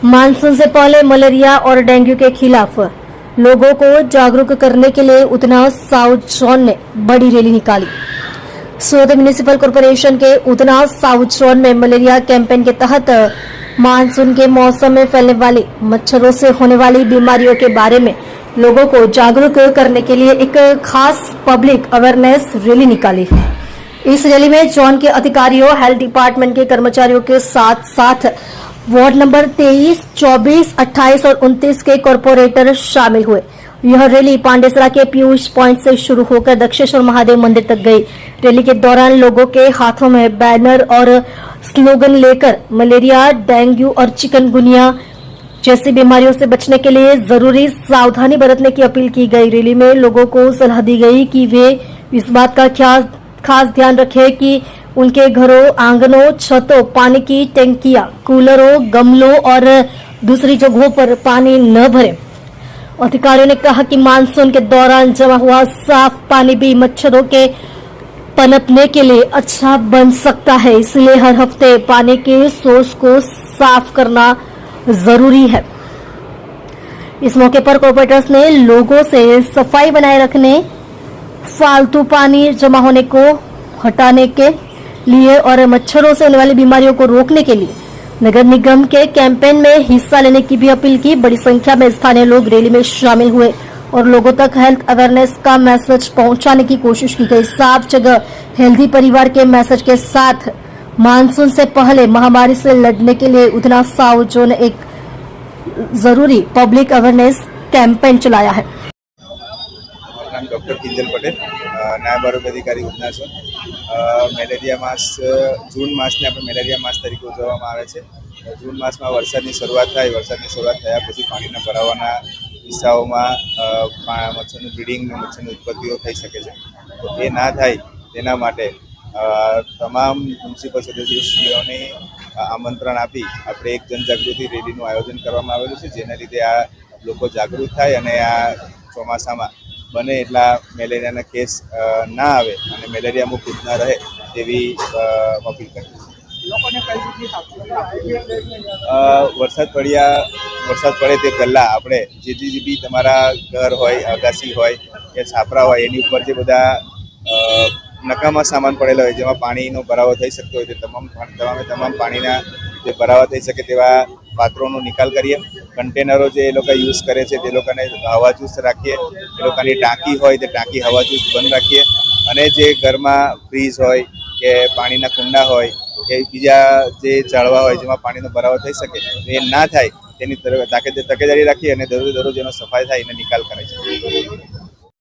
Monsoon से पहले malaria और डेंगू के खिलाफ लोगों को जागरूक करने के लिए उतना साउथ जोन ने बड़ी रैली निकाली। सूरत म्युनिसिपल कॉरपोरेशन के उतना साउथ जोन में मलेरिया कैंपेन के तहत मानसून के मौसम में फैलने वाली मच्छरों से होने वाली बीमारियों के बारे में लोगों को जागरूक करने के लिए एक खास पब्लिक अवेयरनेस रैली निकाली। इस रैली में जोन के अधिकारियों, हेल्थ डिपार्टमेंट के कर्मचारियों के साथ साथ वार्ड नंबर 23, 24, 28 और 29 के कॉरपोरेटर शामिल हुए। यह रैली पांडेसरा के पीयूष पॉइंट से शुरू होकर दक्षेश्वर महादेव मंदिर तक गई। रैली के दौरान लोगों के हाथों में बैनर और स्लोगन लेकर मलेरिया, डेंगू और चिकनगुनिया जैसी बीमारियों से बचने के लिए जरूरी सावधानी बरतने की अपील की गई। रैली में लोगों को सलाह दी गई कि वे इस बात का खास ध्यान रखें कि उनके घरों, आंगनों, छतों, पानी की टंकियां, कूलरों, गमलों और दूसरी जगहों पर पानी न भरें। अधिकारियों ने कहा कि मानसून के दौरान जमा हुआ साफ पानी भी मच्छरों के पनपने के लिए अच्छा बन सकता है, इसलिए हर हफ्ते पानी के सोर्स को साफ करना जरूरी है। इस मौके पर कॉर्पोरेटर्स ने लोगों से सफाई बनाए रखने, फालतू पानी जमा होने को हटाने के लिए और मच्छरों से होने वाली बीमारियों को रोकने के लिए नगर निगम के कैंपेन में हिस्सा लेने की भी अपील की। बड़ी संख्या में स्थानीय लोग रैली में शामिल हुए और लोगों तक हेल्थ अवेयरनेस का मैसेज पहुंचाने की कोशिश की गई। साफ जगह हेल्दी परिवार के मैसेज के साथ मानसून से पहले महामारी से लड़ने के लिए उधना साउथ जोन ने एक जरूरी पब्लिक अवेयरनेस कैंपेन चलाया है। नाम डॉक्टर किंजल पटेल, नायब आरोग्य अधिकारी ઉધના ઝોન। મેલેરિયા માસ જૂન માસને આપણે મેલેરિયા માસ તરીકે ઉજવવામાં આવે છે। જૂન માસમાં વરસાદની શરૂઆત થાય, વરસાદની શરૂઆત થયા પછી પાણીના ભરાવાના કિસ્સાઓમાં મચ્છરનું બ્રીડિંગ અને મચ્છરની ઉત્પત્તિઓ થઈ શકે છે। તો એ ના થાય તેના માટે તમામ મ્યુનિસિપલ સદસ્યોને આમંત્રણ આપી આપણે એક જનજાગૃતિ રેલીનું આયોજન કરવામાં આવેલું છે, જેના લીધે આ લોકો જાગૃત થાય અને આ ચોમાસામાં બને એટલા મેલેરિયાના કેસ ના આવે અને મેલેરિયા મુક્ત ના રહે તેવી અપીલ કરી વરસાદ પડે તે પહેલાં આપણે જે બી તમારા ઘર હોય, અગાસી હોય કે છાપરા હોય એની ઉપર જે બધા નકામા સામાન પડેલા હોય જેમાં પાણીનો ભરાવો થઈ શકતો હોય તે તમામ પાણીના જે ભરાવા થઈ શકે તેવા પાત્રોનો નિકાલ કરીએ। કન્ટેનરો જે એ લોકો યુઝ કરે છે તે લોકોને હવાચુસ્ત રાખીએ। એ લોકોની ટાંકી હોય તે ટાંકી હવાચુસ્ત બંધ રાખીએ અને જે ઘરમાં ફ્રીજ હોય કે પાણીના કુંડા હોય કે બીજા જે ચાળવા હોય જેમાં પાણીનો ભરાવો થઈ શકે એ ના થાય તેની તકેદારી રાખીએ અને દરરોજ એનો સફાઈ થાય એને નિકાલ કરે છે।